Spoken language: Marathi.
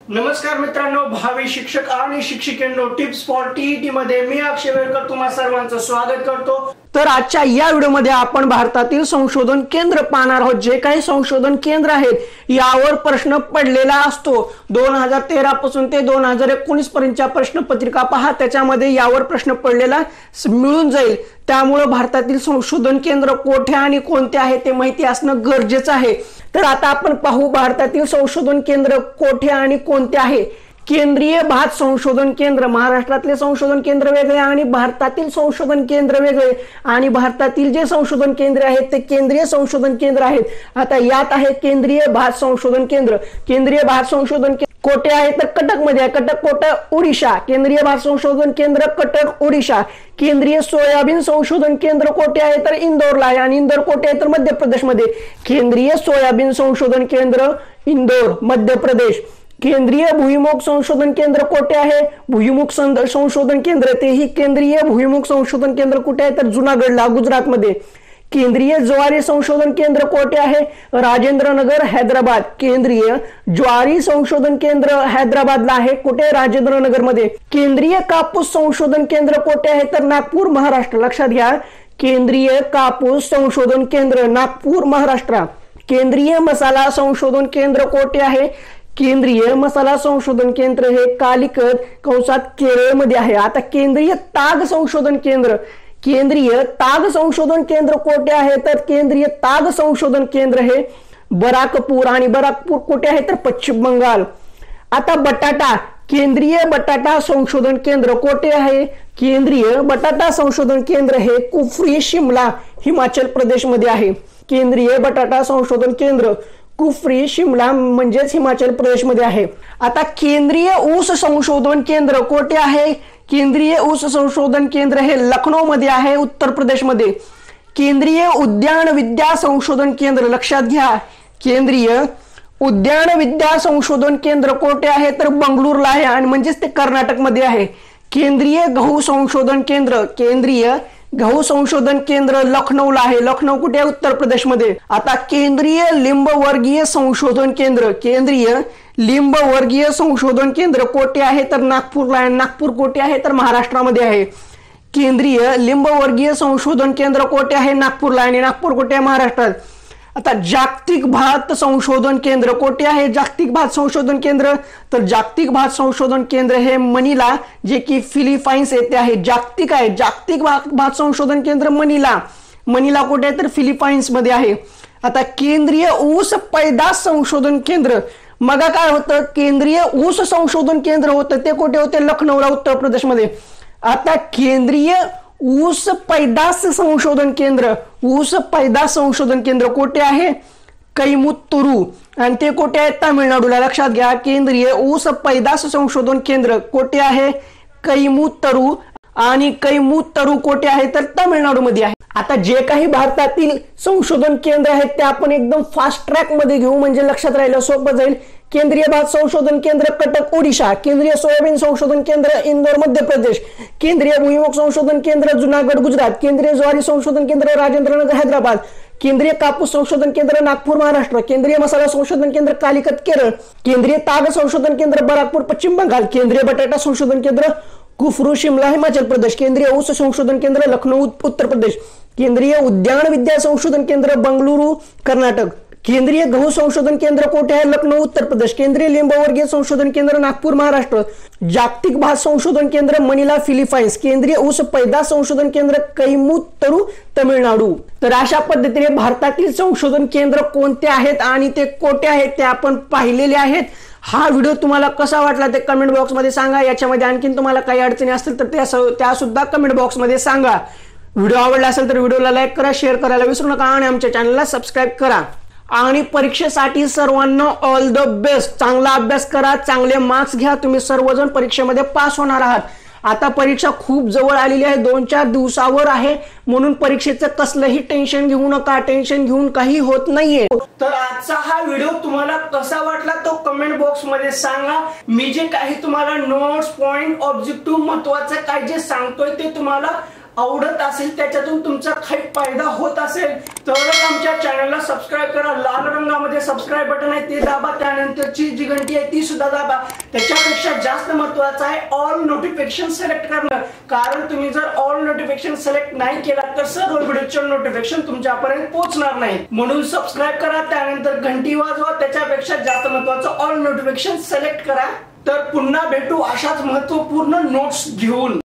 नमस्कार मित्रांनो, भावी शिक्षक आणि शिक्षिकांनो, टिप्स फॉर टीईटी मध्ये मी अक्षय वेळकर तुम्हा सर्वांचं स्वागत करतो। तर आजच्या या व्हिडिओमध्ये आपण भारतातील संशोधन केंद्र पाहणार आहोत। जे काही संशोधन केंद्र आहेत यावर प्रश्न पडलेला असतो। 2013 पासून ते 2019 पर्यंतच्या प्रश्नपत्रिका पहा, त्याच्यामध्ये यावर प्रश्न पडलेला मिळून जाईल। त्यामुळे भारतातील संशोधन केंद्र कोठे आणि कोणते आहे ते माहिती असणं गरजेचं आहे। तर आता आपण पाहू भारतातील संशोधन केंद्र कोठे आणि कोणते आहे। केंद्रीय भात संशोधन केंद्र, महाराष्ट्रातले संशोधन केंद्र वेगळे आणि भारतातील संशोधन केंद्र वेगळे, आणि भारतातील जे संशोधन केंद्र आहेत ते केंद्रीय संशोधन केंद्र आहेत। आता यात आहे केंद्रीय भात संशोधन केंद्र। केंद्रीय भात संशोधन कोठे आहे तर कटक मध्ये आहे, कटक कोटक ओडिशा। केंद्रीय भात संशोधन केंद्र कटक ओडिशा। केंद्रीय सोयाबीन संशोधन केंद्र कोठे आहे तर इंदोरला आहे, आणि इंदोर कोठे आहे तर मध्य प्रदेश मध्ये। केंद्रीय सोयाबीन संशोधन केंद्र इंदोर मध्य प्रदेश। केंद्रीय भुईमुग संशोधन केंद्र कोठे आहे, भुईमुग संशोधन केंद्र तेही केंद्रीय भुईमुग संशोधन केंद्र कुठे आहे तर जुनागडला गुजरात मध्ये। केंद्रीय ज्वारी संशोधन केंद्र कोठे आहे, राजेंद्र नगर हैदराबाद। केंद्रीय ज्वारी संशोधन केंद्र हैदराबादला आहे, कुठे राजेंद्र नगर मध्ये। केंद्रीय कापूस संशोधन केंद्र कोठे आहे तर नागपूर महाराष्ट्र। लक्षात घ्या, केंद्रीय कापूस संशोधन केंद्र नागपूर महाराष्ट्र। केंद्रीय मसाला संशोधन केंद्र कोठे आहे, केंद्रीय मसाला संशोधन केंद्र हे कालिकत कंसात केरळ मध्ये आहे। आता केंद्रीय ताग संशोधन केंद्र, केंद्रीय ताग संशोधन केंद्र कोठे आहे तर केंद्रीय ताग संशोधन केंद्र हे बराकपूर, आणि बराकपूर कुठे आहे तर पश्चिम बंगाल। आता बटाटा, केंद्रीय बटाटा संशोधन केंद्र कोठे आहे, केंद्रीय बटाटा संशोधन केंद्र हे कुफरी शिमला हिमाचल प्रदेश मध्ये आहे। केंद्रीय बटाटा संशोधन केंद्र कुफरी शिमला म्हणजेच हिमाचल प्रदेश मध्ये आहे। आता केंद्रीय ऊस संशोधन केंद्र कोठे आहे, केंद्रीय ऊस संशोधन केंद्र हे लखनौ मध्ये आहे उत्तर प्रदेश मध्ये। केंद्रीय उद्यान विद्या संशोधन केंद्र, लक्षात घ्या, केंद्रीय उद्यान विद्या संशोधन केंद्र कोठे आहे तर बंगळुरूला आहे, आणि म्हणजेच ते कर्नाटक मध्ये आहे। केंद्रीय गहू संशोधन केंद्र, केंद्रीय गहू संशोधन केंद्र लखनौला आहे, लखनौ कुठे आहे उत्तर प्रदेश मध्ये। आता केंद्रीय लिंब वर्गीय संशोधन केंद्र, केंद्रीय लिंब वर्गीय संशोधन केंद्र कोठे आहे तर नागपूरला आहे, नागपूर कुठे आहे तर महाराष्ट्रामध्ये आहे। केंद्रीय लिंब वर्गीय संशोधन केंद्र कोठे आहे, नागपूरला, आणि नागपूर कुठे आहे महाराष्ट्रात। आता जागतिक भात संशोधन केंद्र कोठे आहे, जागतिक भात संशोधन केंद्र तर जागतिक भात संशोधन केंद्र हे मनीला, जे की फिलिपाईन्स येथे आहे, जागतिक आहे। जागतिक भात संशोधन केंद्र मनीला, मनीला कुठे आहे तर फिलिपाईन्स मध्ये आहे। आता केंद्रीय ऊस पैदास संशोधन केंद्र, मग काय होतं, केंद्रीय ऊस संशोधन केंद्र होतं ते कुठे होते, लखनौला उत्तर प्रदेश मध्ये। आता केंद्रीय ऊस पैदास संशोधन केंद्र, ऊस पैदास संशोधन केंद्र कुठे आहे, कैमुत्तुरू, आणि ते कुठे आहे तामिळनाडूला। लक्षात घ्या, केंद्रीय ऊस पैदास संशोधन केंद्र कुठे आहे, कैमुत्तरू, आणि कैमुत्तरू कुठे आहे तर तामिळनाडू मध्ये आहे। आता जे काही भारतातील संशोधन केंद्र आहेत ते आपण एकदम फास्ट ट्रॅक मध्ये घेऊ, म्हणजे लक्षात राहिलं सोपं जाईल। केंद्रीय भात संशोधन केंद्र कटक ओडिशा। केंद्रीय सोयाबीन संशोधन केंद्र इंदोर मध्य प्रदेश। केंद्रीय भुईमुग संशोधन केंद्र जुनागड गुजरात। केंद्रीय ज्वारी संशोधन केंद्र राजेंद्र नगर हैदराबाद। केंद्रीय कापूस संशोधन केंद्र नागपूर महाराष्ट्र। केंद्रीय मसाला संशोधन केंद्र कालिकत केरळ। केंद्रीय ताग संशोधन केंद्र बराकपूर पश्चिम बंगाल। केंद्रीय बटाटा संशोधन केंद्र कुफरू शिमला हिमाचल प्रदेश। केंद्रीय ऊस संशोधन केंद्र लखनौ उत्तर प्रदेश। केंद्रीय उद्यान विद्या संशोधन केंद्र बंगळुरू कर्नाटक। केंद्रीय गहू संशोधन केंद्र कोठे आहे, लखनौ उत्तर प्रदेश। केंद्रीय लिंबवर्गीय संशोधन केंद्र नागपूर महाराष्ट्र। जागतिक भात संशोधन केंद्र मनीला फिलिपाईन्स। केंद्रीय ऊस पैदास संशोधन केंद्र कैमुत्तरू तामिळनाडू। तर अशा पद्धतीने भारतातील संशोधन केंद्र कोणते आहेत आणि ते कोठे आहेत ते आपण पाहिलेले आहेत। हा व्हिडिओ तुम्हाला कसा वाटला ते कमेंट बॉक्स मध्ये सांगा। याच्यामध्ये आणखीन तुम्हाला काही अडचणी असतील तर त्या सुद्धा कमेंट बॉक्स मध्ये सांगा। व्हिडिओ आवडला असेल तर व्हिडिओला लाईक करा, शेअर करायला विसरू नका, आणि आमच्या चॅनलला सबस्क्राईब करा। आणि परीक्षेसाठी सर्वांना ऑल द बेस्ट। चांगला अभ्यास करा, चांगले मार्क्स घ्या, तुम्ही सर्वजण परीक्षेमध्ये पास होणार आहात। आता परीक्षा खूप जवळ आलेली आहे, 2-4 दिवसावर आहे, म्हणून परीक्षेचं कसलंही टेन्शन घेऊ नका, टेन्शन घेऊन काही होत नाहीये। तर आजचा हा व्हिडिओ तुम्हाला कसा वाटला तो कमेंट बॉक्स मध्ये सांगा। मी जे काही तुम्हाला नोट्स, पॉइंट, ऑब्जेक्टिव्ह महत्त्वाचं काय जे सांगतोय ते तुम्हाला आवडत असेल, त्याच्यातून तुमचा काही फायदा होत असेल तरच आमच्या चॅनलला सबस्क्राईब करा. लाल रंगामध्ये सबस्क्राईब बटन आहे ते दाबा, त्यानंतरची जी घंटी आहे ती सुद्धा दाबा. त्याच्यापेक्षा जास्त महत्त्वाचं आहे ऑल नोटिफिकेशन सिलेक्ट करणं, कारण तुम्ही जर ऑल नोटिफिकेशन सिलेक्ट नाही केला तर सर्व व्हिडिओचे नोटिफिकेशन तुमच्यापर्यंत पोहोचणार नाही. म्हणून सबस्क्राईब करा, त्यानंतर घंटी वाजवा. त्याच्यापेक्षा जास्त महत्त्वाचं ऑल नोटिफिकेशन सिलेक्ट करा. तर पुन्हा भेटू अशाच महत्त्वपूर्ण नोट्स घेऊन.